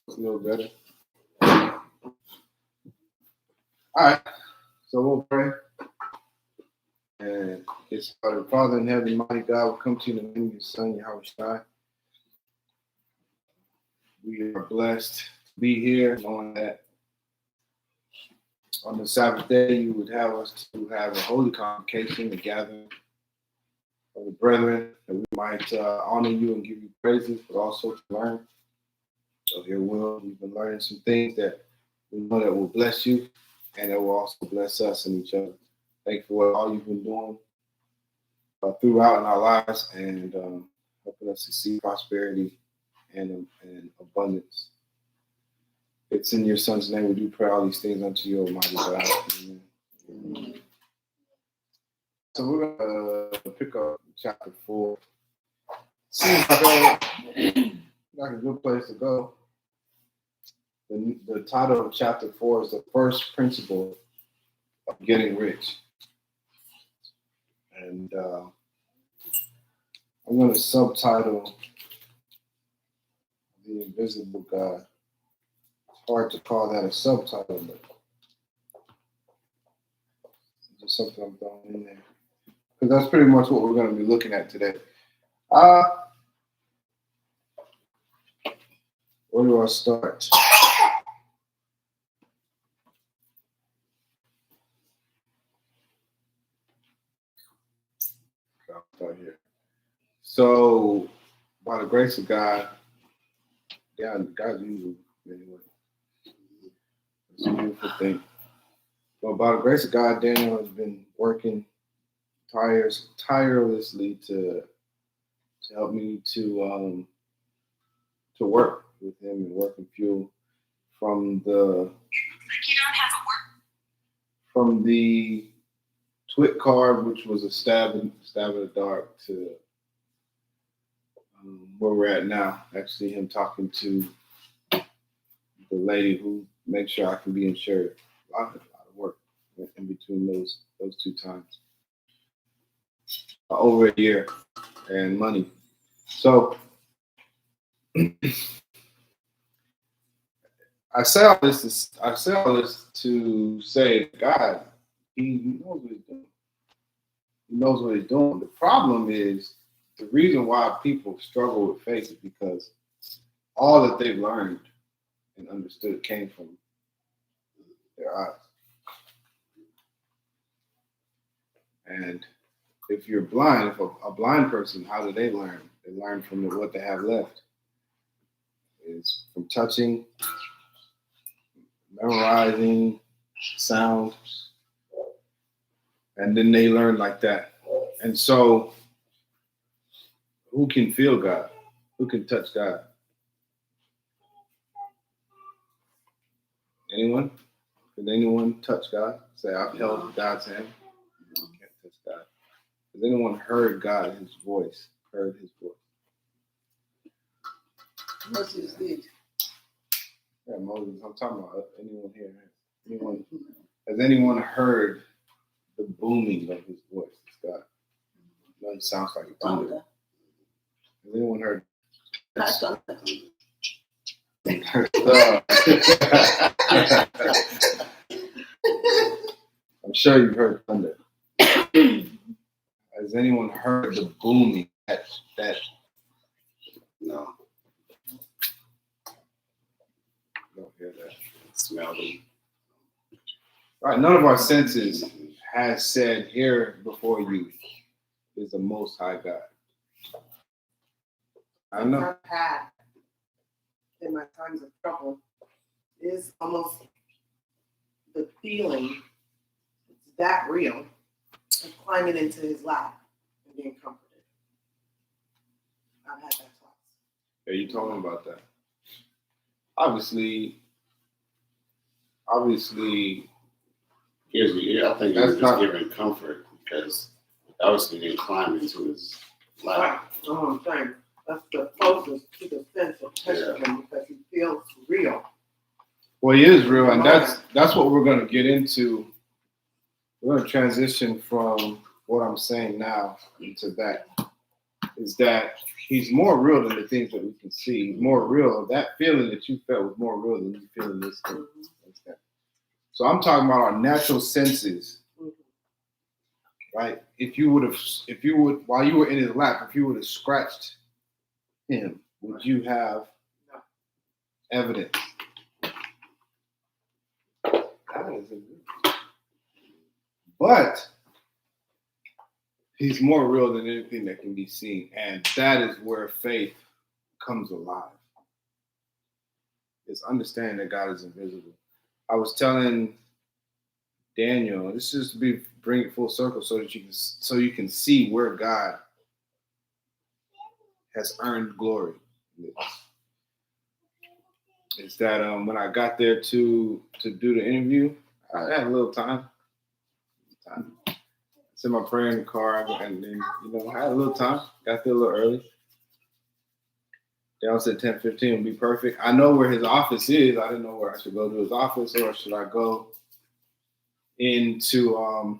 A little better. All right, so we'll pray and get started. Father in heaven, mighty God, we come to you in the name of your Son, Yahweh Shai. We are blessed to be here, knowing that on the Sabbath day you would have us to have a holy convocation, a gathering of the brethren, that we might honor you and give you praises, but also to learn of your will. We've been learning some things that we know that will bless you and that will also bless us and each other. Thank you for all you've been doing throughout in our lives and helping us to see prosperity and abundance. It's in your Son's name we do pray all these things unto you, Almighty God. Amen. Amen. So we're going to pick up chapter 4. Seems like a good place to go. The title of chapter 4 is the first principle of getting rich. And I'm going to subtitle The Invisible God. It's hard to call that a subtitle, but it's just something I'm throwing in there. Because that's pretty much what we're going to be looking at today. Where do I start? I'll start here. So, by the grace of God, God's usual anyway. It's a beautiful thing. But by the grace of God, Daniel has been working tirelessly to help me to work with him and work and fuel from the twit card, which was a stab in the dark, to where we're at now. Actually, him talking to the lady who makes sure I can be insured. A lot of work in between those two times. Over a year and money. So I say all this to say God, He knows what He's doing. He knows what He's doing. The problem is the reason why people struggle with faith is because all that they've learned and understood came from their eyes. And if you're blind, if a blind person, how do they learn? They learn from what they have left. It's from touching, memorizing sound, and then they learn like that. And so, who can feel God? Who can touch God? Anyone? Can anyone touch God? Say, I've held God's hand. No, I can't touch God. Has anyone heard God, His voice? Heard His voice? Moses did. Yeah, Moses. I'm talking about anyone here. Has anyone heard the booming of His voice? It's God. No, it sounds like thunder. Has anyone heard? I'm sure you've heard thunder. Has anyone heard the booming? That no. Don't hear that. Smell them. All right, none of our senses has said, here before you is the Most High God. I know. I've had in my times of trouble is almost the feeling, it's that real, of climbing into His lap and being comforted. I've had that twice. Yeah, you told me about that. Obviously, I think he was just giving comfort because obviously they climbed into his lap. That's what I'm saying. That's the closest to the sense of touching Him because He feels real. Well, He is real, and that's what we're going to get into. We're going to transition from what I'm saying now into that. is that he's more real than the things that we can see. He's more real. That feeling that you felt was more real than you feel in this thing. So I'm talking about our natural senses. Right? If you would, while you were in his lap, if you would have scratched him, would you have evidence? But he's more real than anything that can be seen. And that is where faith comes alive. It's understanding that God is invisible. I was telling Daniel, this is to bring it full circle so that you can see where God has earned glory. It's that when I got there to do the interview, I had a little time. I said my prayer in the car, and then I had a little time. Got there a little early. They all said 10:15 would be perfect. I know where his office is. I didn't know where I should go to his office, or should I go into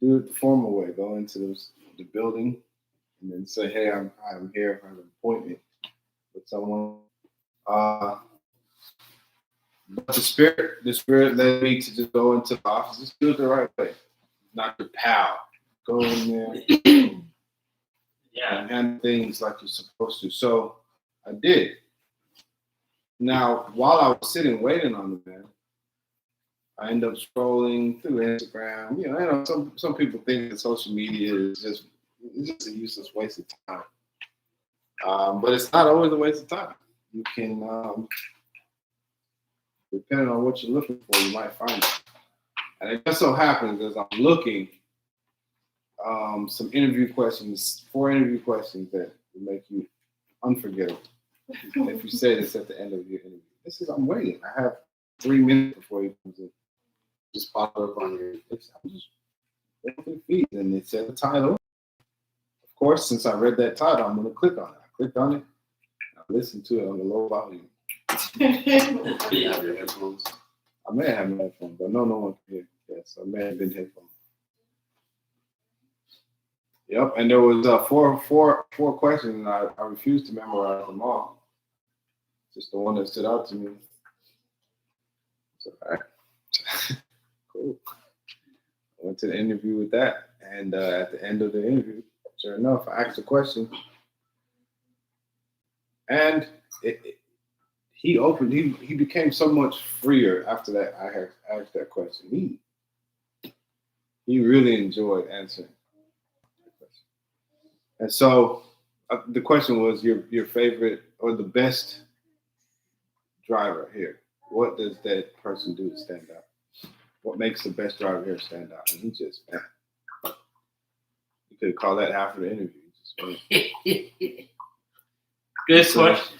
do it the formal way, go into the building and then say, hey, I'm here for an appointment with someone. But the spirit led me to just go into the office, just do it the right way. Not your pal. Go in there and handle things like you're supposed to. So I did. Now, while I was sitting waiting on the man, I end up scrolling through Instagram. Some people think that social media is just a useless waste of time. But it's not always a waste of time. You can, depending on what you're looking for, you might find it. And it just so happens, as I'm looking, some interview questions, 4 interview questions that will make you unforgettable. If you say this at the end of your interview, I'm waiting. I have 3 minutes before he comes in. Just pop up on your face. I'm just waiting for the feed, and it said the title. Of course, since I read that title, I'm going to click on it. I clicked on it. I listened to it on the low volume. You have your headphones. I may have my headphones, but no one can hear. Yes, I may have been headphones. Yep, and there was four questions, and I refused to memorize them all. Just the one that stood out to me. So, all right. Cool. I went to the interview with that, and at the end of the interview, sure enough, I asked a question, and he became so much freer after that. I had asked that question. He really enjoyed answering the question, and so the question was your favorite or the best driver here. What does that person do to stand out? What makes the best driver here stand out? And he just, you could call that half of the interview. Good question.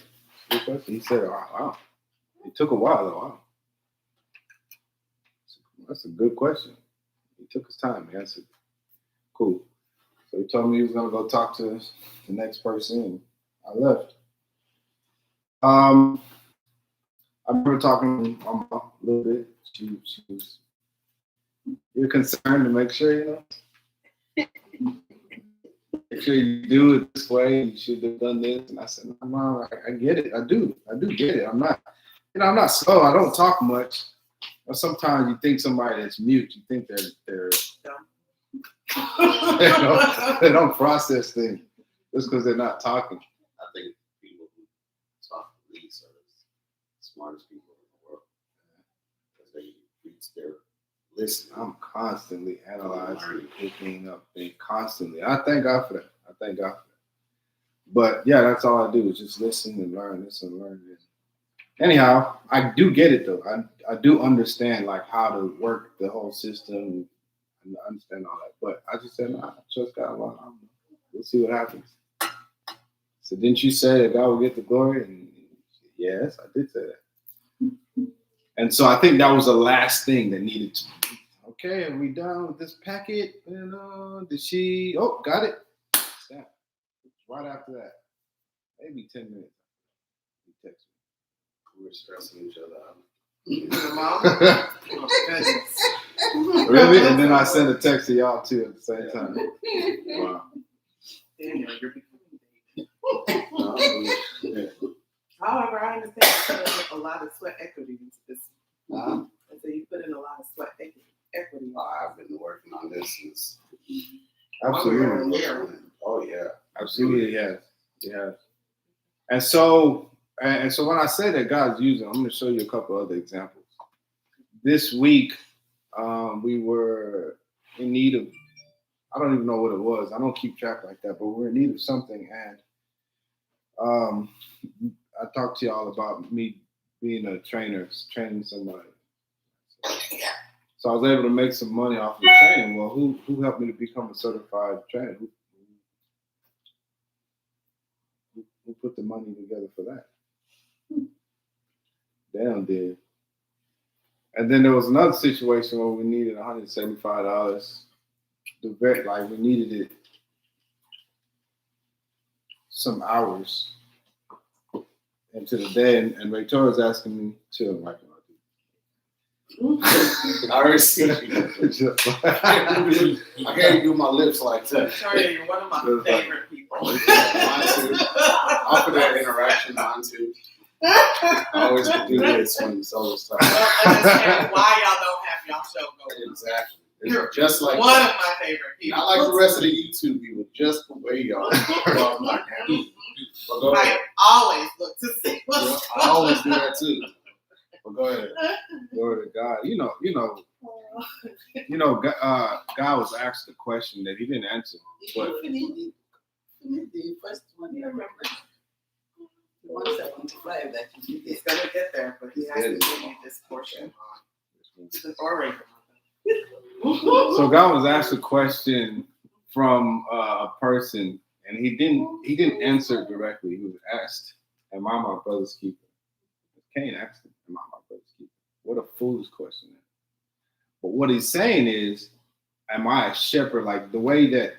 Good question. He said, oh, wow. It took a while, though. Wow. That's a good question. He took his time. He answered. Cool. So he told me he was going to go talk to the next person, and I left. I remember talking to my mom a little bit. She was concerned to make sure, make sure you do it this way. You should have done this. And I said, no, Mom, I get it. I do get it. I'm not slow. I don't talk much. Or sometimes you think somebody that's mute, you think they're they don't process things just because they're not talking. I think people who talk the least are the smartest people in the world. Because they reach their listen. I'm constantly analyzing, picking up things constantly. I thank God for that. But yeah, that's all I do is just listen and learn this and learn this. Anyhow, I do get it though. I do understand like how to work the whole system and understand all that. But I just said, I trust God. Well, we'll see what happens. So didn't you say that God will get the glory? And yes, I did say that. And so I think that was the last thing that needed to be. Okay, are we done with this packet? Did she? Oh, got it. Snap. Right after that, maybe 10 minutes. He texted me. We were stressing each other out. Really? And then I sent a text to y'all too at the same time. Wow. Daniel, you're becoming David. Yeah. However, I understand you put in a lot of sweat equity into this. Huh? And so you put in a lot of sweat equity. I've been working on this since. Absolutely. Oh yeah. Absolutely, yes. Yeah. And so when I say that God's using, I'm going to show you a couple other examples. This week, we were in need of, I don't even know what it was. I don't keep track like that, but we're in need of something. And I talked to y'all about me being a trainer, training somebody. So I was able to make some money off of the training. Well, who helped me to become a certified trainer? Who put the money together for that? Damn did. And then there was another situation where we needed $175. We needed it some hours into the day, and Victoria's asking me to like. I already see you. I can't do my lips like that. Victoria, you're one of my favorite people. Mine too. After that interaction, mine too. I always do this when it's all this I don't understand why y'all don't have y'all show going. Exactly. You're just like one of my favorite people. Not like the rest of the YouTube people, just the way y'all. But go ahead. I always look to see what's I always do that too. But go ahead. Glory to God. God was asked a question that he didn't answer. But the first one, you remember? The 175 that you did. He's gonna get there, but he has to give you this portion. It's an orator. So God was asked a question from a person, and he didn't answer it directly. He was asked, "Am I my brother's keeper?" Cain asked him, "Am I my brother's keeper?" What a foolish question. But what he's saying is, "Am I a shepherd?" Like the way that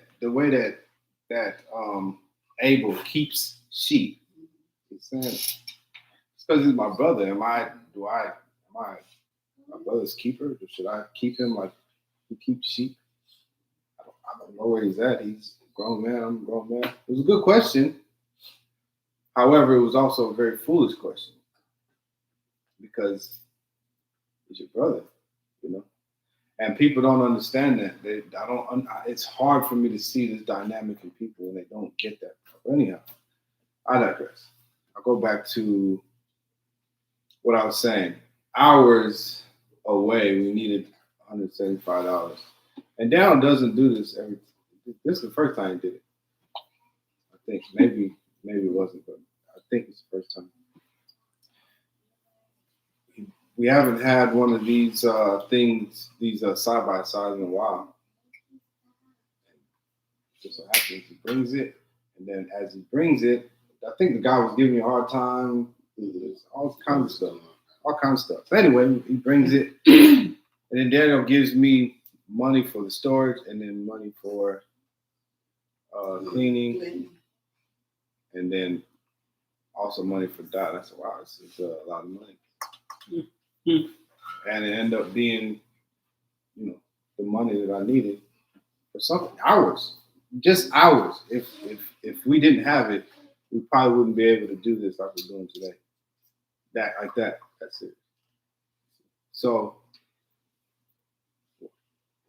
Abel keeps sheep. He's saying it's because he's my brother. Am I my brother's keeper? Or should I keep him like he keeps sheep? I don't know where he's at. He's a grown man. I'm a grown man. It was a good question. However, it was also a very foolish question because he's your brother, And people don't understand that. It's hard for me to see this dynamic in people, and they don't get that. But anyhow, I digress. I'll go back to what I was saying. Hours away, we needed $175. And Daniel doesn't do this this is the first time he did it. I think. Maybe it wasn't, but I think it's the first time. We haven't had one of these things, these side-by-sides in a while. Just so happens he brings it, and then as he brings it, I think the guy was giving me a hard time. All kinds of stuff. So anyway, he brings it, and then Daniel gives me money for the storage, and then money for cleaning, and then also money for that. I said, wow, this is a lot of money. And it ended up being, the money that I needed for something. Just hours. If we didn't have it, we probably wouldn't be able to do this like we're doing today. That's it. So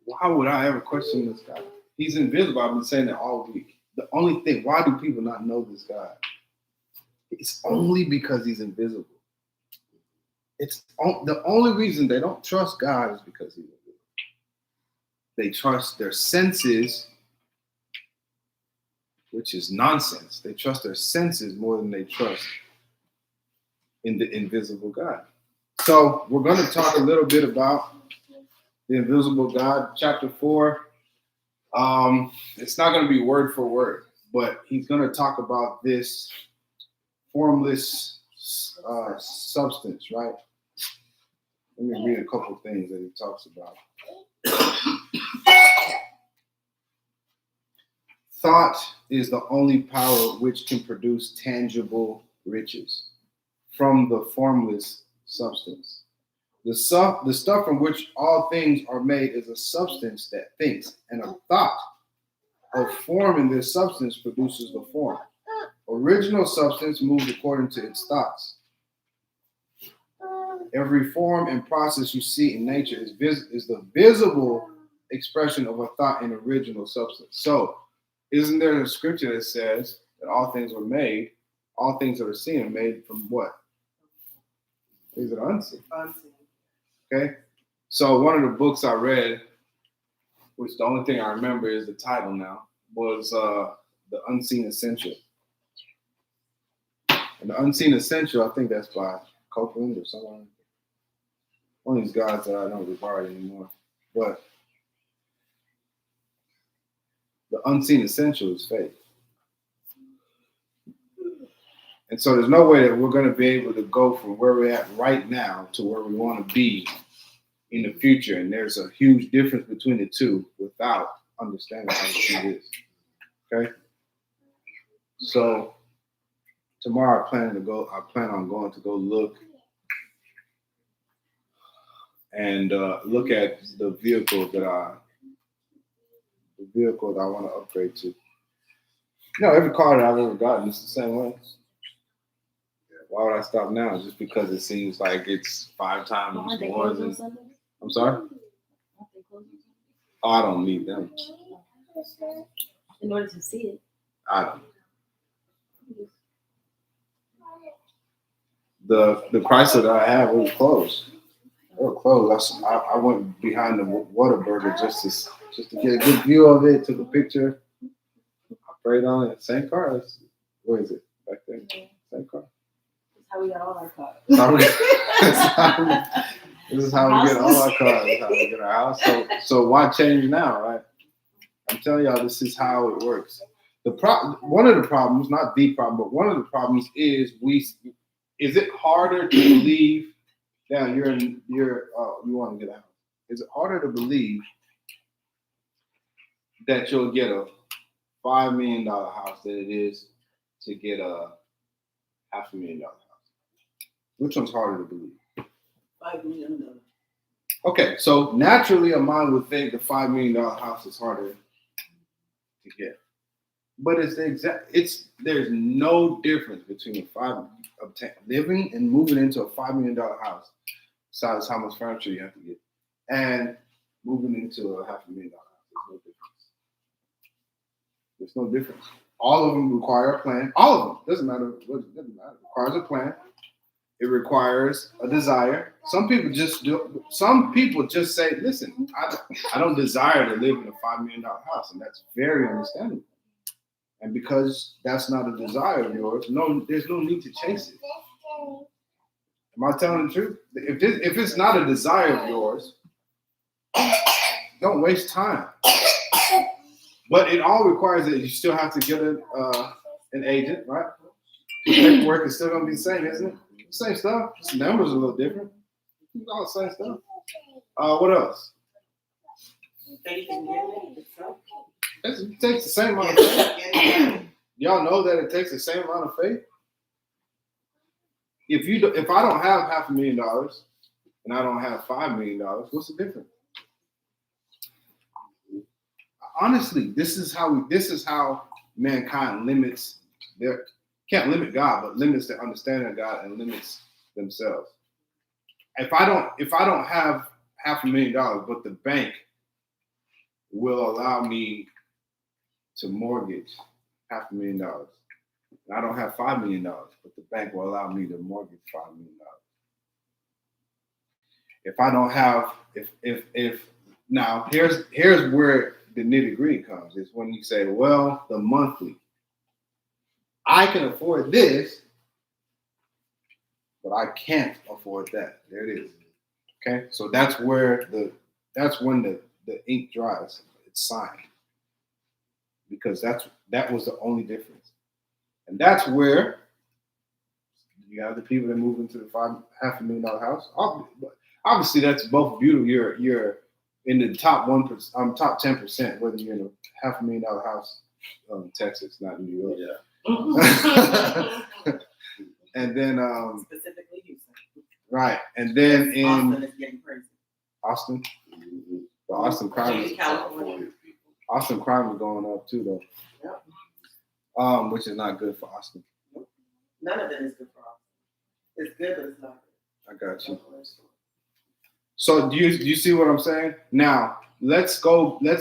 why would I ever question this guy? He's invisible. I've been saying that all week. The only thing, why do people not know this guy? It's only because he's invisible. It's the only reason they don't trust God is because he's invisible. They trust their senses, which is nonsense. They trust their senses more than they trust in the invisible God. So we're going to talk a little bit about the invisible God, chapter 4. It's not going to be word for word, but he's going to talk about this formless substance, right? Let me read a couple of things that he talks about. Thought is the only power which can produce tangible riches from the formless substance. The stuff from which all things are made is a substance that thinks, and a thought of form in this substance produces the form. Original substance moves according to its thoughts. Every form and process you see in nature is the visible expression of a thought in original substance. So, isn't there a scripture that says that all things were made, all things that are seen are made from what? Things that are unseen. Okay? So, one of the books I read, which the only thing I remember is the title now, was The Unseen Essential. And The Unseen Essential, I think that's by Copeland or someone. One of these guys that I don't regard anymore. But the unseen essential is faith. And so there's no way that we're going to be able to go from where we're at right now to where we want to be in the future. And there's a huge difference between the two without understanding how it is. Okay? So tomorrow I plan on going to go look and look at the vehicle that I want to upgrade to. Every car that I've ever gotten is the same way. Why would I stop now? Just because it seems like it's 5 times more than. I'm sorry? Oh, I don't need them. In order to see it. I don't. The Chrysler that I have was closed. They were closed. I went behind the Whataburger just to get a good view of it. Took a picture. I prayed on it. Same car. Where is it? Back there. Same car. That's how we got all our cars. This is how we get all our cars. This is how we get our house. So why change now, right? I'm telling y'all, this is how it works. One of the problems, not the problem, but one of the problems is is it harder to believe that you want to get out? Is it harder to believe that you'll get a $5 million house than it is to get a $500,000 house? Which one's harder to believe? $5 million. Okay, so naturally a mind would think the $5 million house is harder to get. But there's no difference between living and moving into a $5 million house, besides how much furniture you have to get, and moving into a $500,000 house. There's no difference. All of them require a plan. All of them. Doesn't matter. It requires a plan. It requires a desire. Some people just say, listen, I don't desire to live in a $5 million house, and that's very understandable. And because that's not a desire of yours, there's no need to chase it. Am I telling the truth? If it's not a desire of yours, don't waste time. But it all requires that you still have to get an agent, right? The paperwork is still going to be the same, isn't it? Same stuff. Just the numbers are a little different. It's all the same stuff. What else? Faith in getting it itself. It takes the same amount of faith. Y'all know that it takes the same amount of faith. If I don't have $500,000 and I don't have $5 million, what's the difference? Honestly, this is how mankind limits can't limit God, but limits their understanding of God and limits themselves. If I don't have $500,000, but the bank will allow me to mortgage $500,000, and I don't have $5 million, but the bank will allow me to mortgage $5 million. If I don't have, if now here's where the nitty-gritty comes, is when you say, well, the monthly, I can afford this, but I can't afford that. There it is. Okay, so that's when the ink dries. It's signed, because that was the only difference, and that's where you have the people that move into the $500,000 house. Obviously, that's both beautiful. You're in the top 1%, top 10%, whether you're in a $500,000 house in Texas, not in New York. Yeah. And then Specifically Houston. right, and then in Austin is getting crazy. Austin, the Austin crowd. California. Austin crime is going up too, though. Yep. Which is not good for Austin. None of it is good for us. It's good, but it's not I got good. you. So do you see what I'm saying? Now let's go to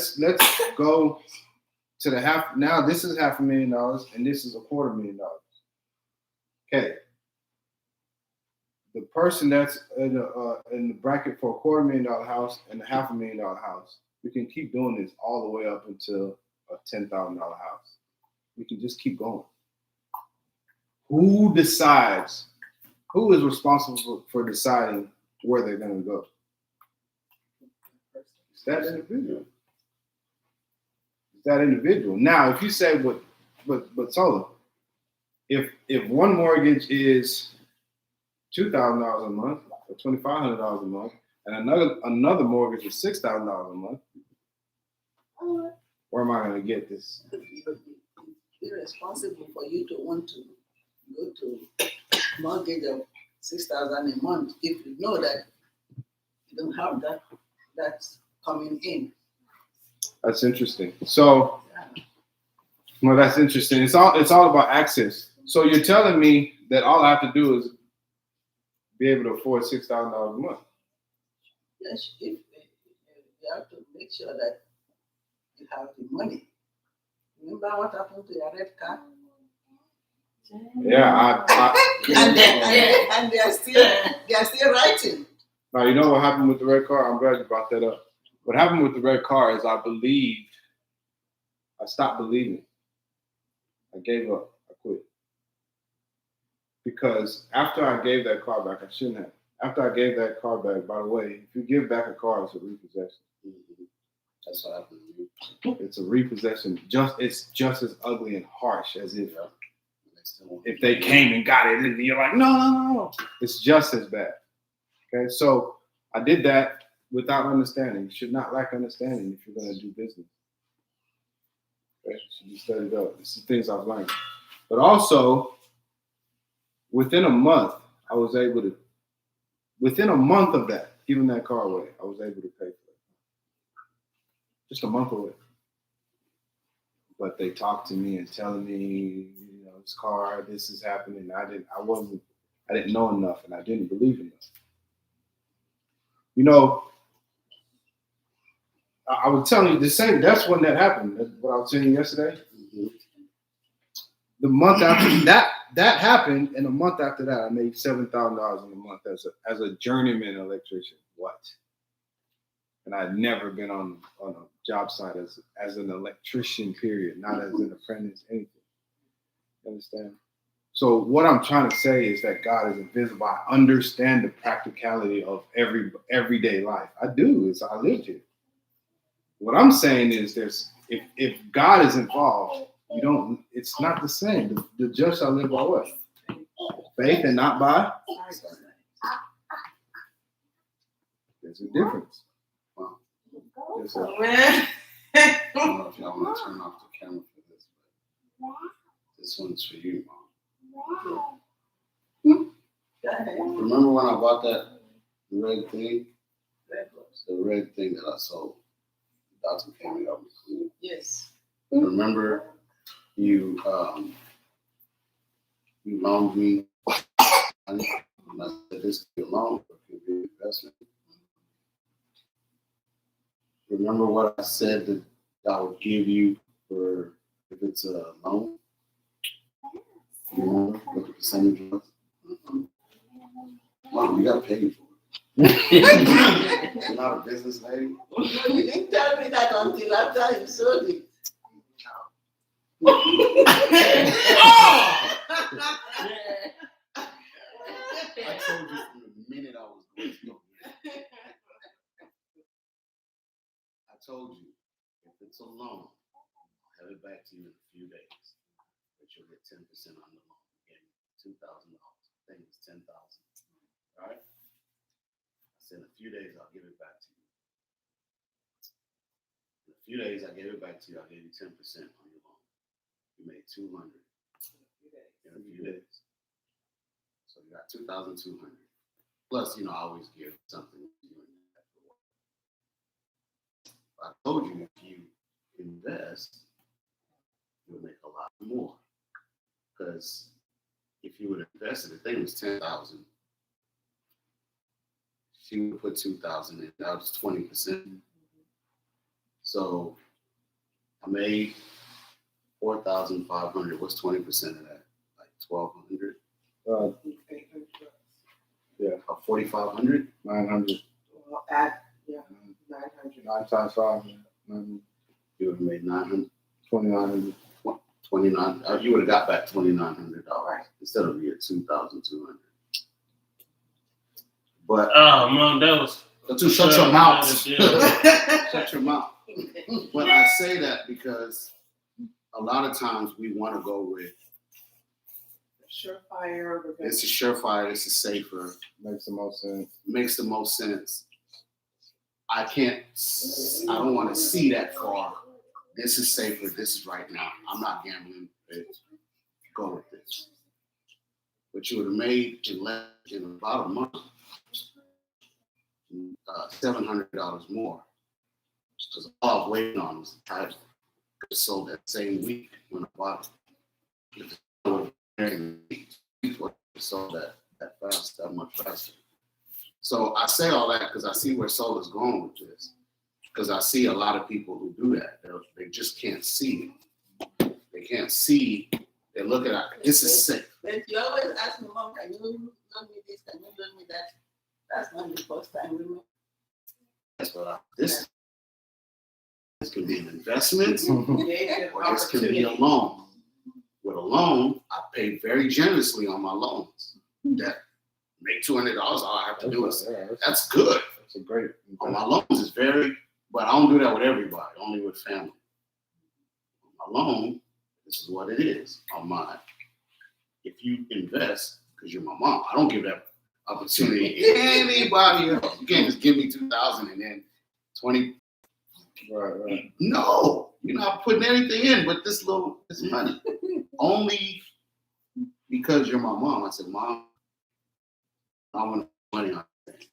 the half. Now this is $500,000 and this is $250,000. Okay. The person that's in the bracket for $250,000 house and the $500,000 house, we can keep doing this all the way up until a $10,000 house. We can just keep going. Who decides? Who is responsible for deciding where they're going to go? It's that individual. It's that individual. Now, if you say, but Solo, if one mortgage is $2,000 a month or $2,500 a month, and another mortgage is $6,000 a month, where am I going to get this? It's irresponsible for you to want to go to mortgage of $6,000 a month if you know that you don't have that's coming in. That's interesting. So, well, that's interesting. It's all about access. So you're telling me that all I have to do is be able to afford $6,000 a month. Yes, if you have to make sure that you have the money. Remember what happened to your red car? Yeah, And they are still writing. Now, you know what happened with the red car? I'm glad you brought that up. What happened with the red car is I stopped believing. I gave up. I quit. Because after I gave that car back, I shouldn't have. After I gave that car back, by the way, if you give back a car, it's a repossession. That's what happened to you. It's a repossession. It's just as ugly and harsh as if Yeah. they came and got it, and you're like, no. It's just as bad. Okay, so I did that without understanding. You should not lack understanding if you're going to do business. Okay, so you studied up. This is things I've learned. But also, within a month of that, giving that car away, I was able to pay for it. Just a month away. But they talked to me and telling me, this car, this is happening. I didn't know enough and I didn't believe enough. I was telling you the same. That's when that happened. That's what I was telling you yesterday. Mm-hmm. The month after that happened, and a month after that, I made $7,000 in a month as a journeyman electrician. What? And I'd never been on a job site as an electrician. Period. Not as an apprentice. Anything. You understand? So what I'm trying to say is that God is invisible. I understand the practicality of everyday life. I do. I lived here. What I'm saying is if God is involved, it's not the same. The just shall live by what? Faith and not by? There's a difference. Wow. There's Oh, a, man. I don't know if y'all want to turn off the camera for this, but this one's for you, Mom. Go ahead. Remember when I bought that red thing? The red thing that I sold. The doctor came and got me clean. Yes. Remember you loaned me money, and I said this could be a loan, but it could be an investment. Remember what I said that I would give you for if it's a loan? You remember what the percentage was? Mom, you gotta pay for it. You're not a business lady. You didn't tell me that until after you sold it. I told you from the minute I was going to go. I told you, if it's a loan, I'll have it back to you in a few days. But you'll get 10% on the loan. Again, $2,000. I think it's $10,000. All right? I said in a few days I'll give it back to you. In a few days I gave it back to you. I gave you 10% on your loan. You made $200 in a few days. So you got $2,200. Plus, I always give something to you. I told you if you invest, you'll make a lot more. Because if you would have invested, the thing was 10,000. She would put 2,000 in. That was 20%. So I made 4,500. What's 20% of that? Like 1,200. 800. Yeah. 4,500. 900. Well, add, yeah, 900. 9 times 5. 900. You would have made 900. 2,900. 29. You would have got back $2,900 Right. instead of your 2,200. But Oh man, that was. to shut your mouth. Yeah. Shut your mouth. But I say that because a lot of times we want to go with Surefire. this is surefire, this is safer, Makes the most sense. makes the most sense. I don't want to see that far. This is safer, this is right now. I'm not gambling. Go with this. But you would have made in about a month $700 more. Because all I was waiting on was I could have sold that same week when I bought it. If it would have sold that fast, that much faster. So I say all that because I see where solar's going with this. Because I see a lot of people who do that. They just can't see it. They can't see. They look at it. This is safe. But you always ask me, Mom, can you loan me this? Can you loan me that? That's not the first time we met. That's what this can be an investment or this can be a loan. With a loan, I pay very generously on my loans. That make $200. All I have to do is that's good. That's a great. On my loans is but I don't do that with everybody, only with family. On my loan, this is what it is. On mine, if you invest, because you're my mom, I don't give that opportunity to anybody else. You can't just give me 2,000 and then 20. Right. No, you're not putting anything in but this money. Only because you're my mom. I said, Mom, I want money on that.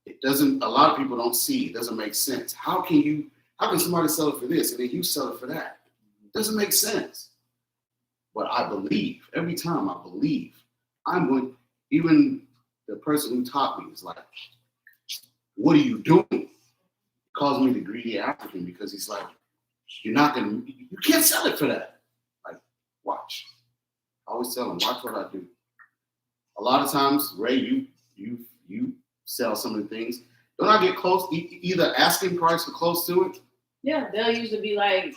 It doesn't, a lot of people don't see, it doesn't make sense. How can somebody sell it for this and then you sell it for that? It doesn't make sense. But I believe, every time I believe, even the person who taught me is like, what are you doing? He calls me the greedy African because he's like, you can't sell it for that. Like, watch. I always tell him, watch what I do. A lot of times, Ray, you sell some of the things. Don't I get close, either asking price or close to it? Yeah, they'll usually be like,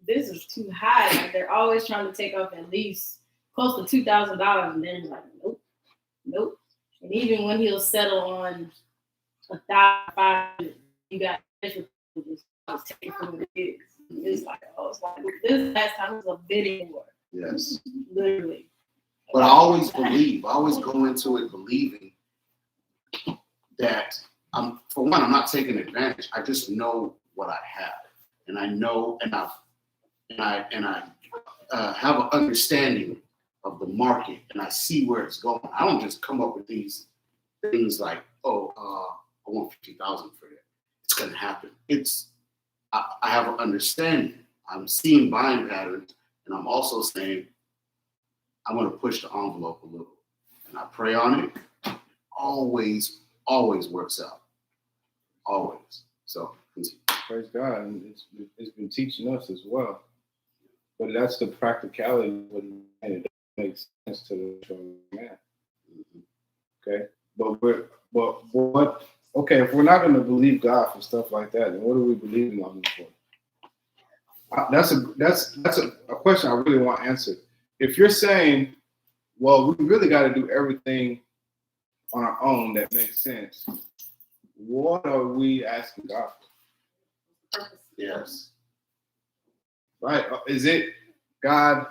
this is too high. Like, they're always trying to take off at least close to $2,000, and then like, nope. And even when he'll settle on 1,500, you got taking from what it is. It's like, this last time was a bidding war. Yes. Literally. But I always go into it believing that for one, I'm not taking advantage. I just know what I have, and I know, and I have an understanding of the market, and I see where it's going. I don't just come up with these things like, I want 50,000 for that. It's going to happen. I have an understanding. I'm seeing buying patterns, and I'm also saying I'm going to push the envelope a little, and I pray on it. Always works out. Always. So continue. Praise God, and it's been teaching us as well. But that's the practicality of what he made. It makes sense to the man. Okay, but okay, if we're not going to believe God for stuff like that, then what are we believing on him for? That's a question I really want answered. If you're saying, well, we really got to do everything on our own that makes sense, what are we asking God for? Yes. Right? Is it, God,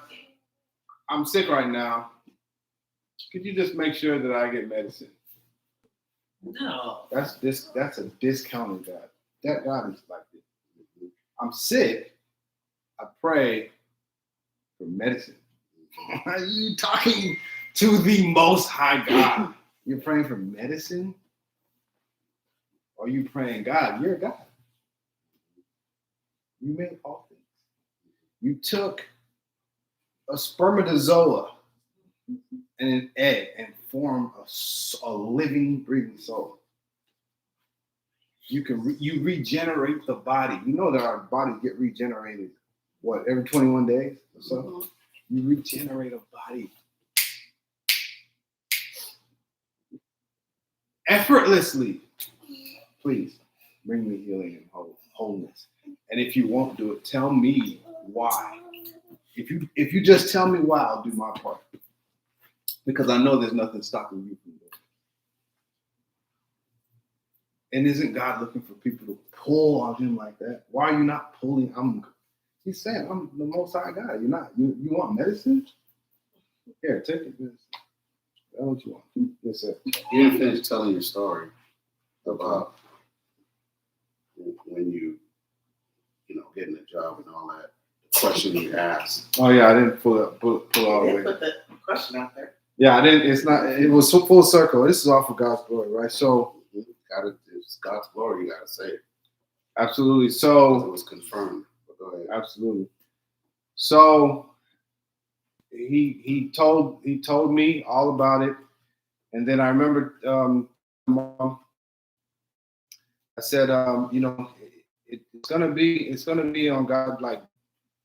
I'm sick right now. Could you just make sure that I get medicine? No. That's a discounted God. That God is like this. I'm sick. I pray for medicine. Are you talking to the Most High God? You're praying for medicine? Or are you praying, God, you're God? You made all things. You took a spermatozoa and an egg and formed a living, breathing soul. You regenerate the body. You know that our bodies get regenerated, every 21 days or so? Mhm. You regenerate a body effortlessly. Please bring me healing and wholeness. And if you won't do it, tell me why. If you just tell me why, I'll do my part. Because I know there's nothing stopping you from doing it. And isn't God looking for people to pull on him like that? Why are you not pulling? He's saying, I'm the Most High God. You're not. You want medicine? Here, take it. That's what you want. Yes, sir. You didn't finish telling your story about when you getting a job and all that. The question you asked. Oh yeah, I didn't pull all You the way. didn't put the question out there. Yeah, I didn't. It's not. It was full circle. This is all for God's glory, right? So, It's God's glory. You gotta say it. absolutely. Because So, it was confirmed. But go ahead. absolutely. So, he told me all about it, and then I remember, Mom, I said, it's gonna be on God. Like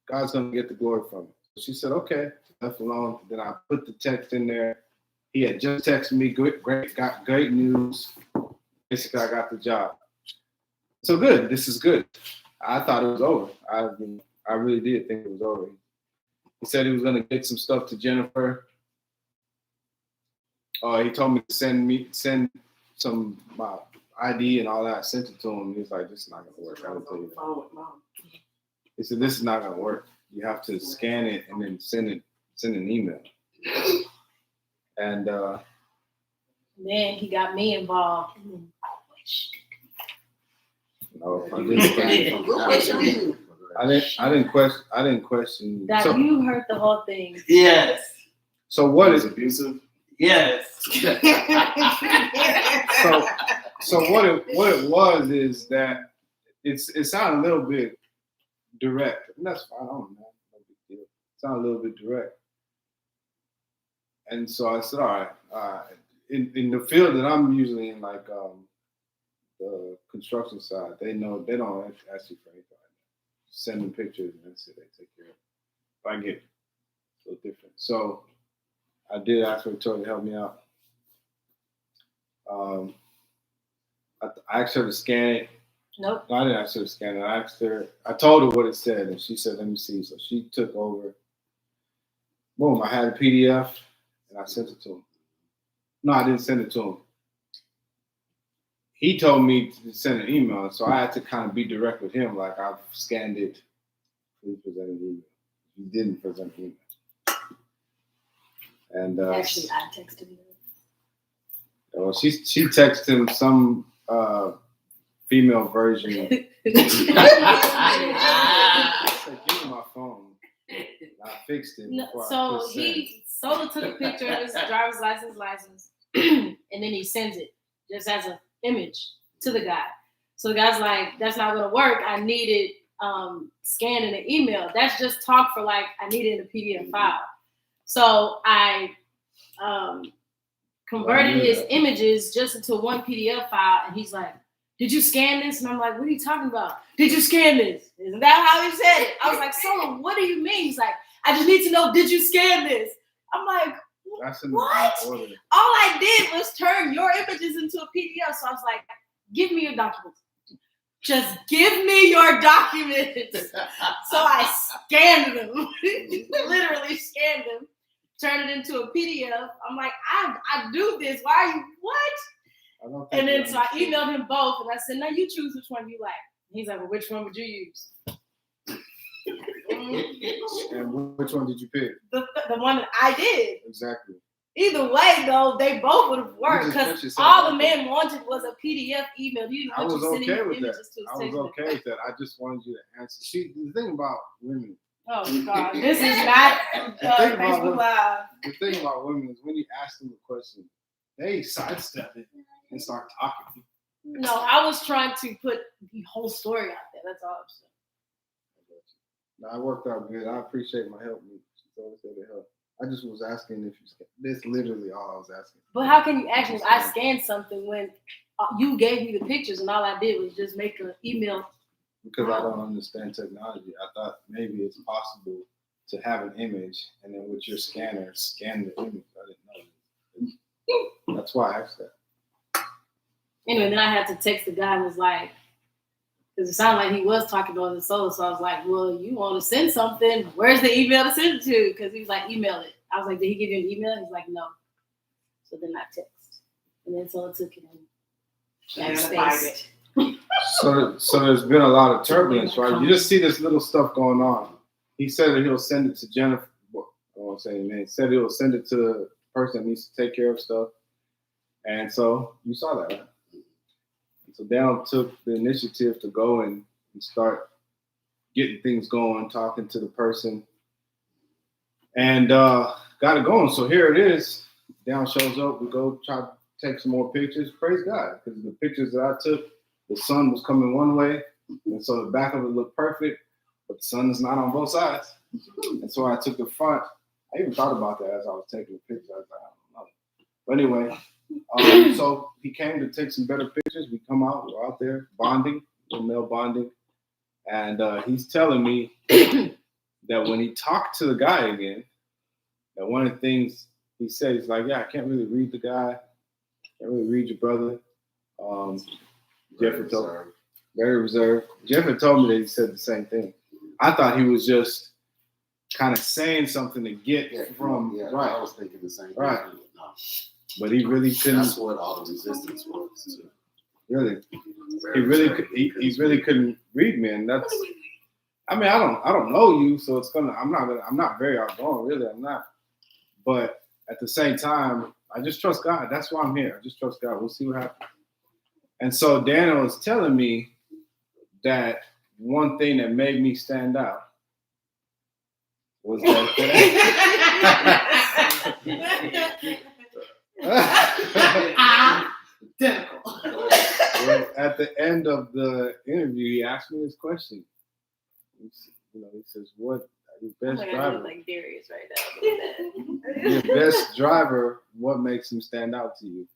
God's gonna get the glory from it. She said, okay. Left alone. Then I put the text in there. He had just texted me, got great news. Basically, I got the job. So good. This is good. I thought it was over. I really did think it was over. He said he was going to get some stuff to Jennifer. He told me to send some my ID and all that. I sent it to him. He was like, this is not going to work. I will tell you that. He said, this is not going to work. You have to scan it and then send an email. And Then he got me involved. no, I Good question. didn't question. That you heard the whole thing. Yes. So what Was is abusive? Yes. so what it was is that it sounded a little bit direct. And that's fine. I don't know. No big deal. It sounded a little bit direct. And so I said, all right. In the field that I'm usually in, like the construction side, they don't ask you for anything. Send them pictures and that's it. They take care of it. If I get a little different. So I did ask Victoria to help me out. I asked her to scan it. Nope. No, I didn't ask her to scan it. I told her what it said, and she said, let me see. So she took over. Boom, I had a PDF, and I sent it to him. No, I didn't send it to him. He told me to send an email, so I had to kind of be direct with him, like I've scanned it. Please present an email. He didn't present an email. And Actually, I texted him. well, she texted him some female version. I said, give me my phone. And I fixed it. No, before I so pressed send. Solo took a picture of his driver's license, and then he sends it just as an image to the guy. So the guy's like, that's not gonna work. I need it scanned in an email. That's just talk for like, I need it in a PDF file. So I converted his images just into one PDF file, and he's like, did you scan this? And I'm like, what are you talking about? Did you scan this? Isn't that how he said it? I was like, Solo, what do you mean? He's like, I just need to know, did you scan this? I'm like, what? All I did was turn your images into a PDF. So I was like, give me your documents. Just give me your documents. So I scanned them, literally scanned them, turned it into a PDF. I'm like, I do this. Why are you, what? And then so I emailed him both, and I said, now you choose which one you like. He's like, well, which one would you use? And which one did you pick? The one that I did. Exactly. Either way, though, they both would have worked because all the man wanted was a PDF email. You didn't want you sending images to his I was okay with that. I just wanted you to answer. See, the thing about women. Oh God, this is not Facebook Live. The thing about women is when you ask them a question, they sidestep it and start talking. No, I was trying to put the whole story out there. That's all I'm saying. No, I worked out good. I appreciate my help. She always said it helped. I just was asking if you scanned. That's literally all I was asking. But how can you ask me if I scanned something when you gave me the pictures and all I did was just make an email? Because I don't understand technology. I thought maybe it's possible to have an image and then with your scanner scan the image. I didn't know. That's why I asked that. Anyway, then I had to text the guy and was like, because it sounded like he was talking on his soul. So I was like, well, you want to send something. Where's the email to send it to? Because he was like, email it. I was like, did he give you an email? He's like, no. So then I text. And then someone took it and spaced. So there's been a lot of turbulence, right? You just see this little stuff going on. He said that he'll send it to Jennifer. Well, I won't say his name. He said he'll send it to the person that needs to take care of stuff. And so you saw that, right? So Daniel took the initiative to go and start getting things going, talking to the person, and got it going. So here it is. Daniel shows up. We go try to take some more pictures. Praise God, because the pictures that I took, the sun was coming one way, and so the back of it looked perfect, but the sun is not on both sides. And so I took the front. I even thought about that as I was taking the pictures. I was like, I don't know. But anyway, so he came to take some better pictures. We come out, we're out there bonding, male bonding. And he's telling me that when he talked to the guy again, that one of the things he said, he's like, yeah, I can't really read the guy. Can't really read your brother. Jeffrey told me, very reserved. Jeffrey told me that he said the same thing. I thought he was just kind of saying something to get from, right. I was thinking the same thing. Right. No. But he really couldn't. That's what all the resistance was. Too. Really, he really couldn't read me, and that's. I mean, I don't know you, so it's gonna. I'm not very outgoing, really. I'm not. But at the same time, I just trust God. That's why I'm here. I just trust God. We'll see what happens. And so Daniel is telling me that one thing that made me stand out was at the end of the interview, he asked me this question. He says, "What your best driver? Like Darius right now. Your best driver. What makes him stand out to you?"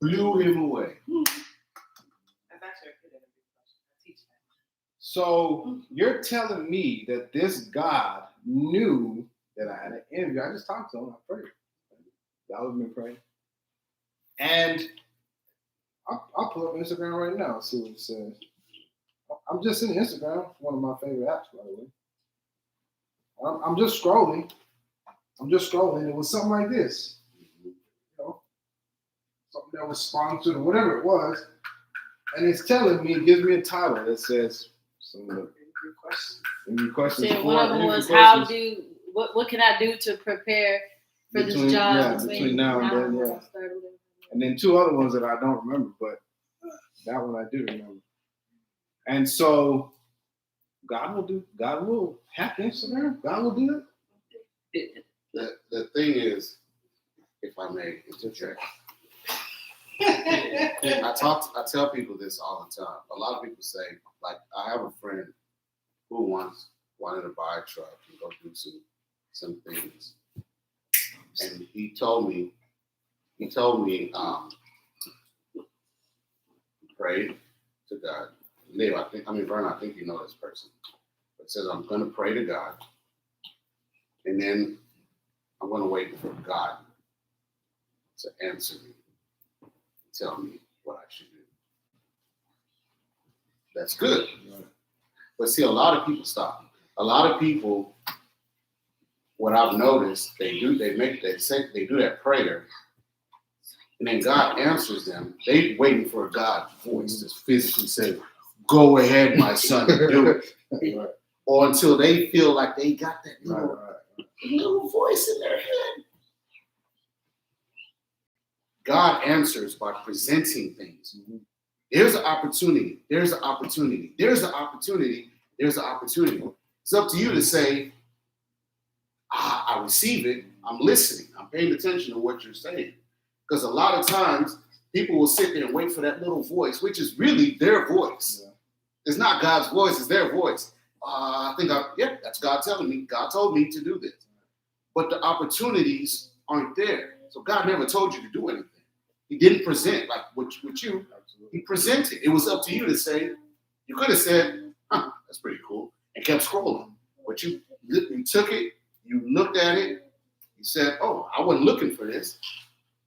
Blew him away. That's actually a good interview question. I teach that. So you're telling me that this God knew that I had an interview. I just talked to him. I prayed. Y'all have been praying. And I'll pull up Instagram right now and see what it says. I'm just in Instagram, one of my favorite apps, by the way. I'm just scrolling. It was something like this. You know, something that was sponsored or whatever it was. And it's telling me, it gives me a title that says some questions. So one of them was what can I do to prepare for this job? Yeah, between now and then, yeah. And then two other ones that I don't remember, but that one I do remember. And so God will hack Instagram. God will do it. The thing is, if I may interject, I tell people this all the time. A lot of people say, like, I have a friend who once wanted to buy a truck and go do some things. And he told me, prayed to God. Vern, I think you know this person. But says, I'm going to pray to God. And then I'm going to wait for God to answer me. Tell me what I should do. That's good. But see, a lot of people stop. A lot of people, what I've noticed, they do that prayer, and then God answers them. They waiting for God's voice to physically say, "Go ahead, my son, do it." Right. Or until they feel like they got that little voice in their head. God answers by presenting things. Mm-hmm. There's an opportunity. There's an opportunity. There's an opportunity. There's an opportunity. It's up to you to say, I receive it. I'm listening. I'm paying attention to what you're saying. Because a lot of times, people will sit there and wait for that little voice, which is really their voice. Yeah. It's not God's voice. It's their voice. that's God telling me. God told me to do this. But the opportunities aren't there. So God never told you to do anything. He didn't present like with you. He presented. It was up to you to say, you could have said, that's pretty cool, and kept scrolling. But you took it, you looked at it, you said, oh, I wasn't looking for this.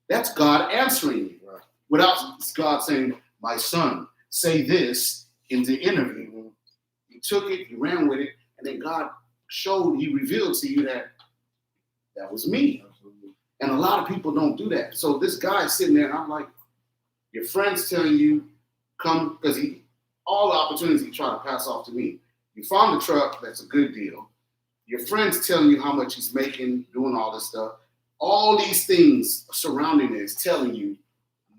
That's God answering you. Right. Without God saying, my son, say this in the interview. You took it, you ran with it, and then God he revealed to you that was me. Absolutely. And a lot of people don't do that. So this guy is sitting there, and I'm like, your friend's telling you, come, because all the opportunities he tried to pass off to me. You found the truck, that's a good deal. Your friend's telling you how much he's making, doing all this stuff. All these things surrounding it is telling you,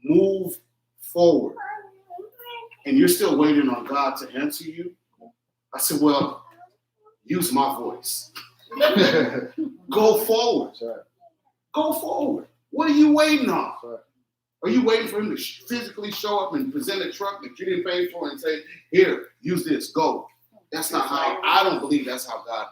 move forward. And you're still waiting on God to answer you. I said, well, use my voice. Go forward. That's right. Go forward. What are you waiting on? That's right. Are you waiting for him to physically show up and present a truck that you didn't pay for and say, here, use this, go? That's not how, I don't believe that's how God.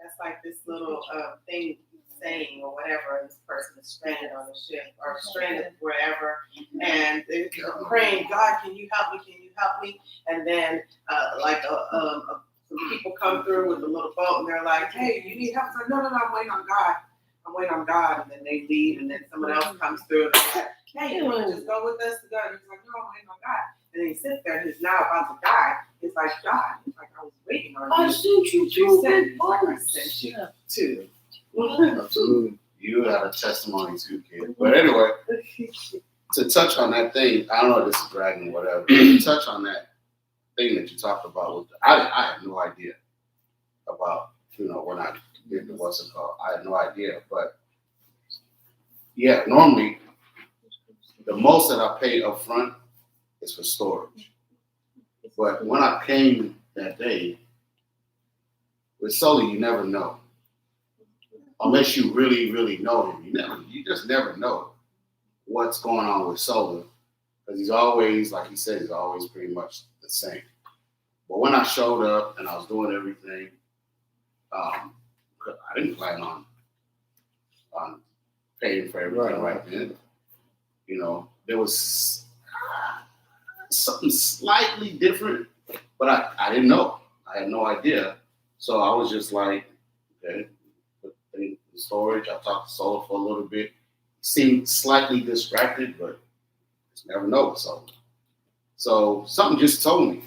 That's like this little thing saying or whatever, this person is stranded on the ship or stranded wherever, and they're praying, God, can you help me? Can you help me? And then some people come through with a little boat and they're like, hey, you need help? So, no, I'm waiting on God. I'm waiting on God. And then they leave, and then someone else comes through and they're like, hey, you want to just go with us to God? And he's like, no, I'm waiting on God. And then he sits there and he's now about to die. It's like, God, it's like, I was waiting on you. I sent you You to said, big like, I boats. sent you to. Absolutely. You have a testimony too, kid. But anyway, to touch on that thing, I don't know if this is dragging or whatever, to touch on that thing that you talked about, I had no idea about, when I did the what's it called. I had no idea. But yeah, normally the most that I pay up front is for storage. But when I came that day, with Sully, you never know. Unless you really, really know him. You just never know what's going on with Solar. Because he's always, like he said, he's always pretty much the same. But when I showed up and I was doing everything, I didn't plan on paying for everything right then. There was something slightly different, but I didn't know. I had no idea. So I was just like, okay, put things in storage. I talked to Solar for a little bit. He seemed slightly distracted, but just never know with Solar. So something just told me,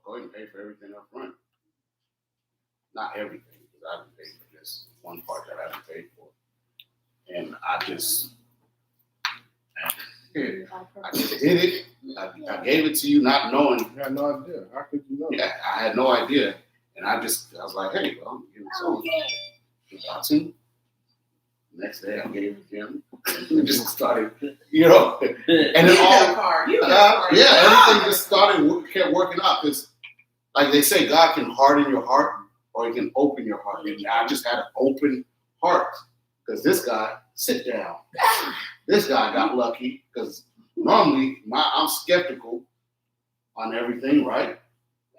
go ahead and pay for everything up front. Not everything, because I haven't paid for this one part that I haven't paid for. And I just did it. I gave it to you not knowing. You had no idea. How could you know? Yeah, I had no idea. And I was like, hey, well, I'm giving it to him. Next day I gave it to him. And just started, and then everything just kept working out. Because like they say, God can harden your heart or he can open your heart. And I just had an open heart. Because this guy, sit down. This guy got lucky because normally I'm skeptical on everything, right?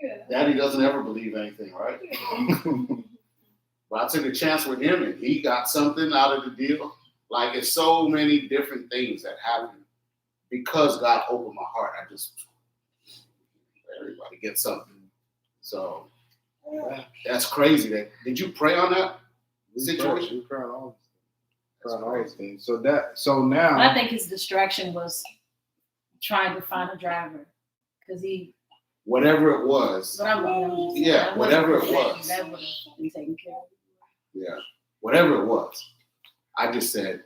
Yeah. Daddy doesn't ever believe anything, right? But I took a chance with him and he got something out of the deal. Like it's so many different things that happen because God opened my heart. Everybody gets something. So that's crazy. Did you pray on that situation? We pray on all these things. So now I think his distraction was trying to find a driver because whatever it was. Whatever it was. That would have been taken care of. Yeah, whatever it was. I just said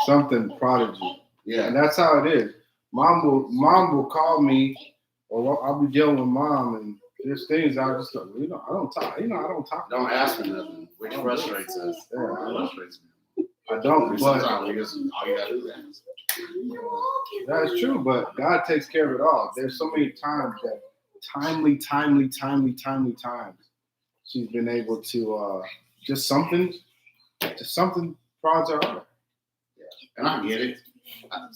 something prodigy. Yeah, and that's how it is. Mom will call me, or I'll be dealing with mom, and there's things I just I don't talk. I don't talk. Don't ask for nothing, which frustrates us. Yeah, it frustrates me. I don't. But all you gotta do that. That's true. But God takes care of it all. There's so many times that timely times she's been able to just something prods her heart. Yeah, and I get it.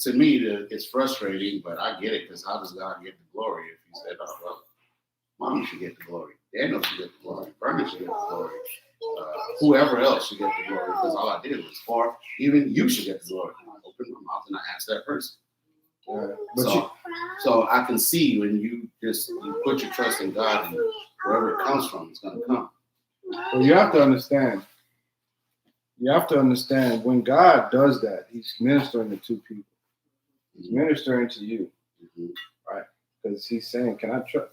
To me, it's frustrating, but I get it because how does God get the glory if He said, "Oh well, Mom should get the glory. Daniel should get the glory. Bernie should get the glory. Whoever else should get the glory, because all I did was, or even you should get the glory. I opened my mouth and I asked that person. So I can see when you put your trust in God, and wherever it comes from, it's going to come. Well, you have to understand. You have to understand when God does that, He's ministering to two people. He's ministering to you, right? Because He's saying, "Can I trust?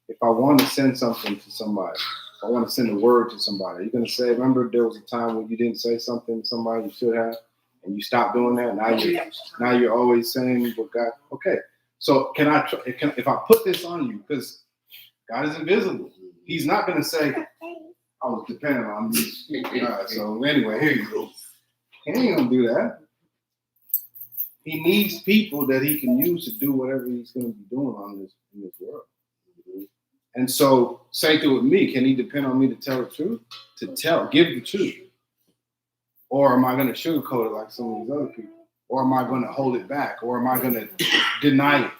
If I want to send something to somebody, if I want to send a word to somebody, you're going to say, remember there was a time when you didn't say something to somebody you should have, and you stopped doing that. Now you're always saying, "But God, okay." So can I? If I put this on you, because God is invisible, He's not going to say, "I was dependent on these." So anyway, here you go. He ain't gonna do that. He needs people that He can use to do whatever He's going to be doing in this world. And so, same thing with me. Can He depend on me to tell the truth? Give the truth? Or am I going to sugarcoat it like some of these other people? Or am I going to hold it back? Or am I going to deny it?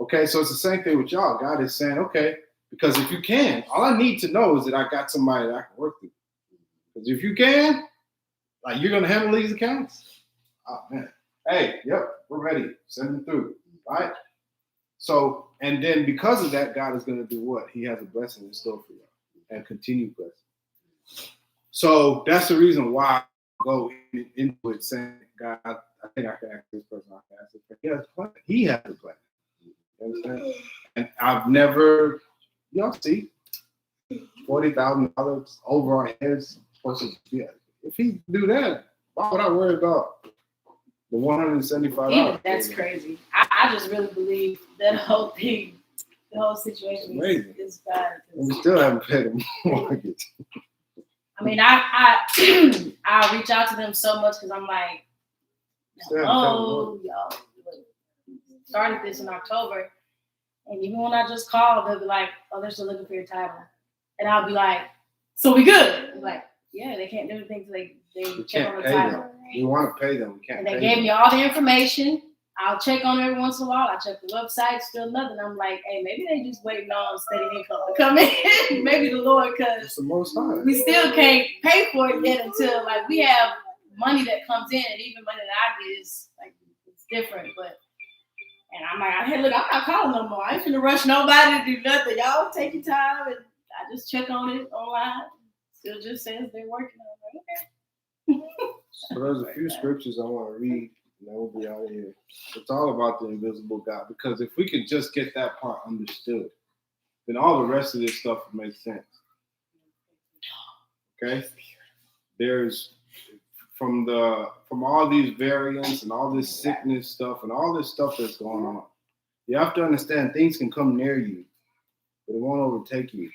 Okay, so it's the same thing with y'all. God is saying, okay, because if you can, all I need to know is that I got somebody that I can work with. Because if you can, like, you're going to handle these accounts? Oh, man. Hey, yep, we're ready. Send them through, right? So, and then because of that, God is going to do what? He has a blessing in store for you and continued blessing. So that's the reason why I go into it saying, God, I think I can ask this person, I can ask this person. He has a plan. You understand? And I've never, y'all see, $40,000 over our heads. If he do that, why would I worry about the $175? Even that's crazy. I just really believe that whole thing, the whole situation is bad. And we still haven't paid the mortgage. I mean, I reach out to them so much because I'm like, y'all started this in October, and even when I just called, they'll be like, "Oh, they're still looking for your title," and I'll be like, "So we good?" I'm like, yeah, they can't do anything until they check on the title. We want to pay them. We can't. And they gave me all the information. I'll check on it every once in a while. I check the website, still nothing. I'm like, hey, maybe they just waiting on steady income to come in. Maybe the Lord, because the most high. We still can't pay for it yet until like we have money that comes in, and even money that I get is like it's different. But and I'm like, hey, look, I'm not calling no more. I ain't finna rush nobody to do nothing. Y'all take your time, and I just check on it online. Still just says they're working on it. Okay. So there's a few scriptures I want to read, and then we'll be out of here. It's all about the invisible God, because if we could just get that part understood, then all the rest of this stuff would make sense. Okay? There's from all these variants and all this sickness stuff and all this stuff that's going on. You have to understand things can come near you, but it won't overtake you.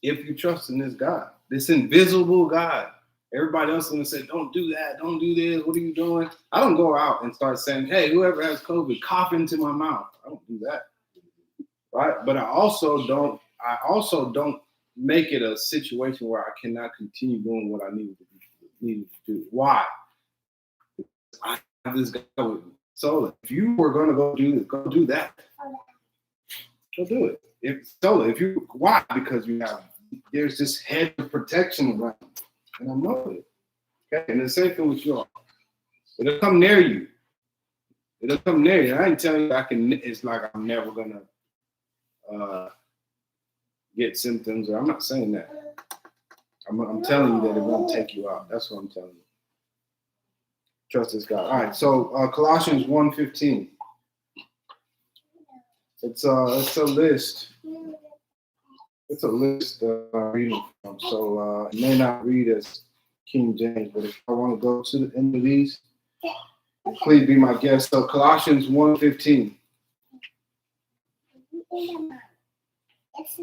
If you trust in this God, this invisible God. Everybody else is going to say, don't do that, don't do this, what are you doing? I don't go out and start saying, hey, whoever has COVID, cough into my mouth. I don't do that, right? But I also don't make it a situation where I cannot continue doing what I needed to do. Why? I have this guy with me. So if you were going to go do that. Go do it. Why? Because there's this head of protection around you. And I know it. Okay. And the same thing with y'all. It'll come near you. I ain't telling you it's like I'm never gonna get symptoms. I'm not saying that. I'm telling you that it won't take you out. That's what I'm telling you. Trust this God. All right. So Colossians 1:15. It's a list. It's a list I'm reading from, so it may not read as King James, but if I want to go to the end of these, please be my guest. So Colossians 1:15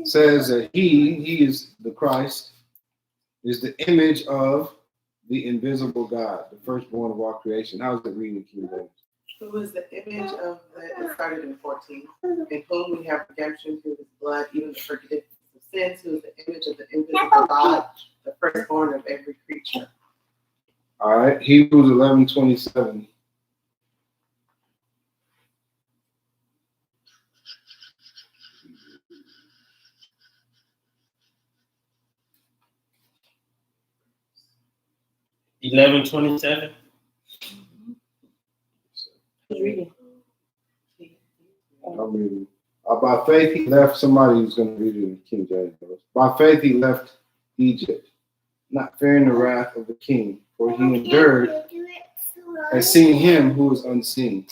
says that he is the Christ, is the image of the invisible God, the firstborn of all creation. How's it reading, King James? Who is the image of it started in 14, in whom we have redemption through his blood, even the forgiveness of sins, who is the image of the invisible God, the firstborn of every creature. All right, Hebrews 11:27. 11:27. Who's reading? I'm reading. By faith he left, somebody who's going to read it in King James. By faith he left Egypt, not fearing the wrath of the king, for he endured as seeing him who is unseen.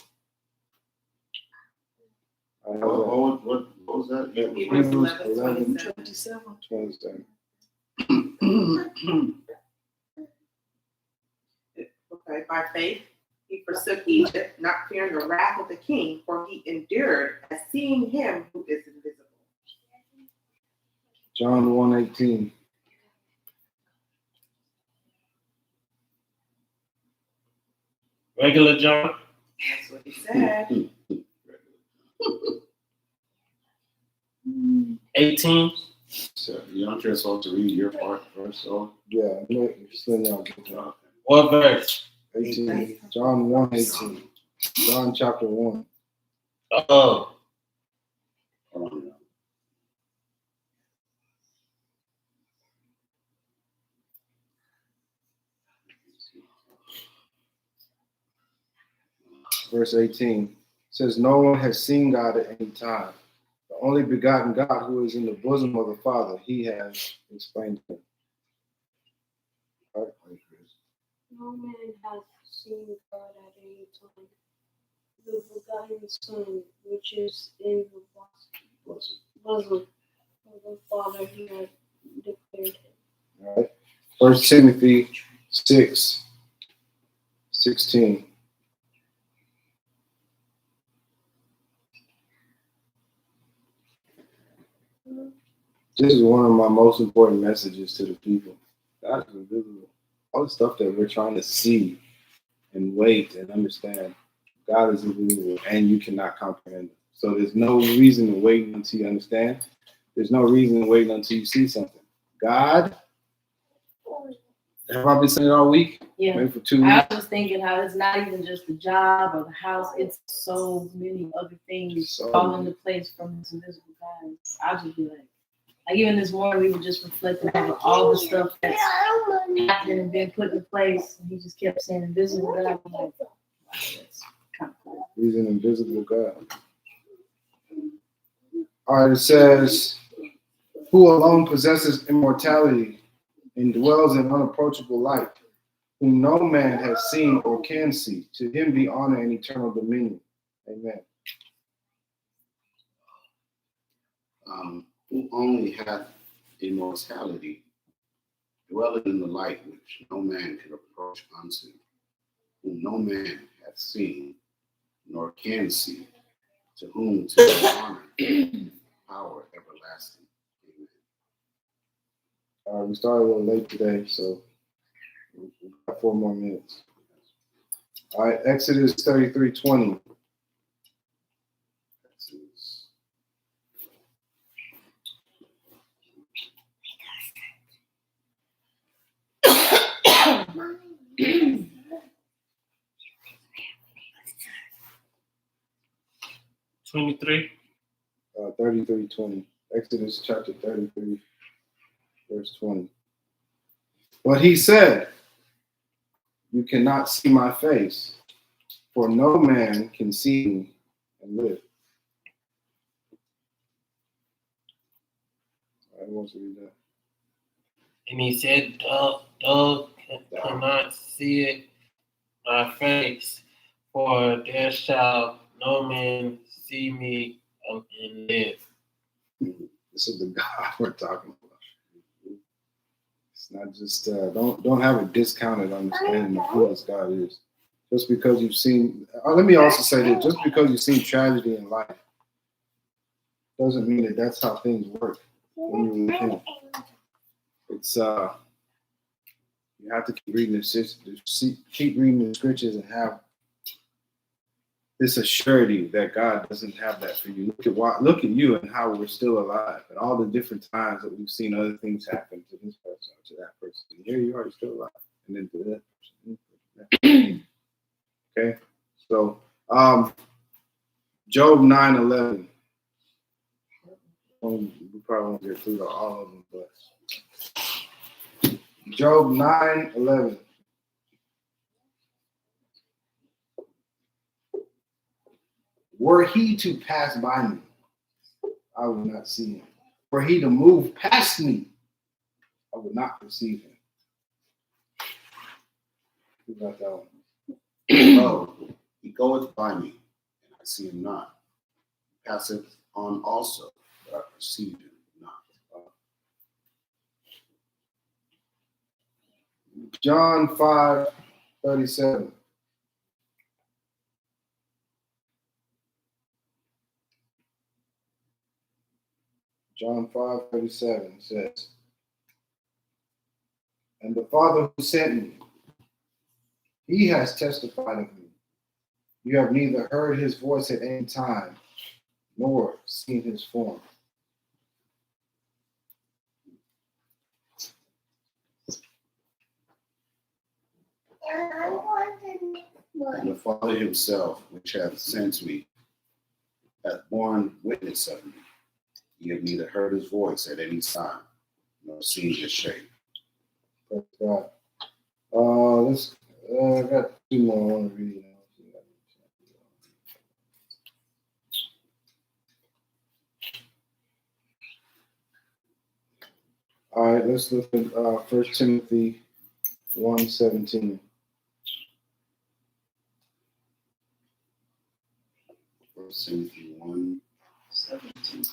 What was that? Hebrews Hebrews 11, 27. 27. Okay, by faith he forsook Egypt, not fearing the wrath of the king, for he endured as seeing him who is invisible. John 1:18. Regular John. That's what he said. 18. So you aren't you supposed to read your part first, so Yeah, still get that. What verse? 18. John 1:18. John chapter 1. Oh, hold on. Verse 18 says, no one has seen God at any time. The only begotten God who is in the bosom of the Father, he has explained to him. All right. No man hath seen God at any time. The begotten Son, which is in the bosom of the Father, he hath declared him. All right. 1 Timothy 6:16. This is one of my most important messages to the people. God is invisible. All the stuff that we're trying to see and wait and understand, God is invisible and you cannot comprehend it. So there's no reason to wait until you understand. There's no reason to wait until you see something. God, have I been saying it all week? Yeah. Maybe for 2 I weeks. was just thinking how it's not even just the job or the house, it's so many other things fall into place from this invisible God. I'll just be like even this morning we were just reflecting over all the stuff that's happened and been put in place. And he just kept saying invisible God. I'm like, wow, that's kind of cool. He's an invisible God. All right, it says, who alone possesses immortality and dwells in unapproachable light, whom no man has seen or can see. To him be honor and eternal dominion. Amen. Who only hath immortality, dwelling in the light which no man can approach unto, whom no man hath seen nor can see, to whom to be honor and power everlasting. Amen. We started a little late today, so we've got 4 more minutes. All right, Exodus 33:20. Exodus. $23. 33:20. Exodus chapter 33, verse 20. But he said, you cannot see my face, for no man can see me and live. I want to read that. And he said, Thou cannot see it my face, for there shall no man see me and live. This is the God we're talking about. It's not just don't have a discounted understanding of who this God is. Just because you've seen, let me also say that just because you've seen tragedy in life doesn't mean that that's how things work when you're with Him. It's you have to keep reading the scriptures and have this assurity that God doesn't have that for you. Look at you and how we're still alive, and all the different times that we've seen other things happen to this person or to that person. And here you are, still alive, and then to that person. Okay, so Job 9:11. We probably won't get through all of them, but Job 9:11. Were he to pass by me, I would not see him. Were he to move past me, I would not perceive him. Who got that one? Lo, he goeth by me, and I see him not. He passeth on also, but I perceive him not. John 5:37. John 5:37 says, and the Father who sent me, he has testified of me. You have neither heard his voice at any time, nor seen his form. And the Father himself, which hath sent me, hath borne witness of me. Ye have neither heard his voice at any time, nor seen his shape. Praise God. I got two more I want to read. All right, let's look at 1 Timothy 1:17. 1 Timothy 1:17.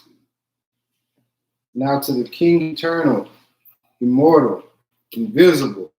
Now to the King eternal, immortal, invisible,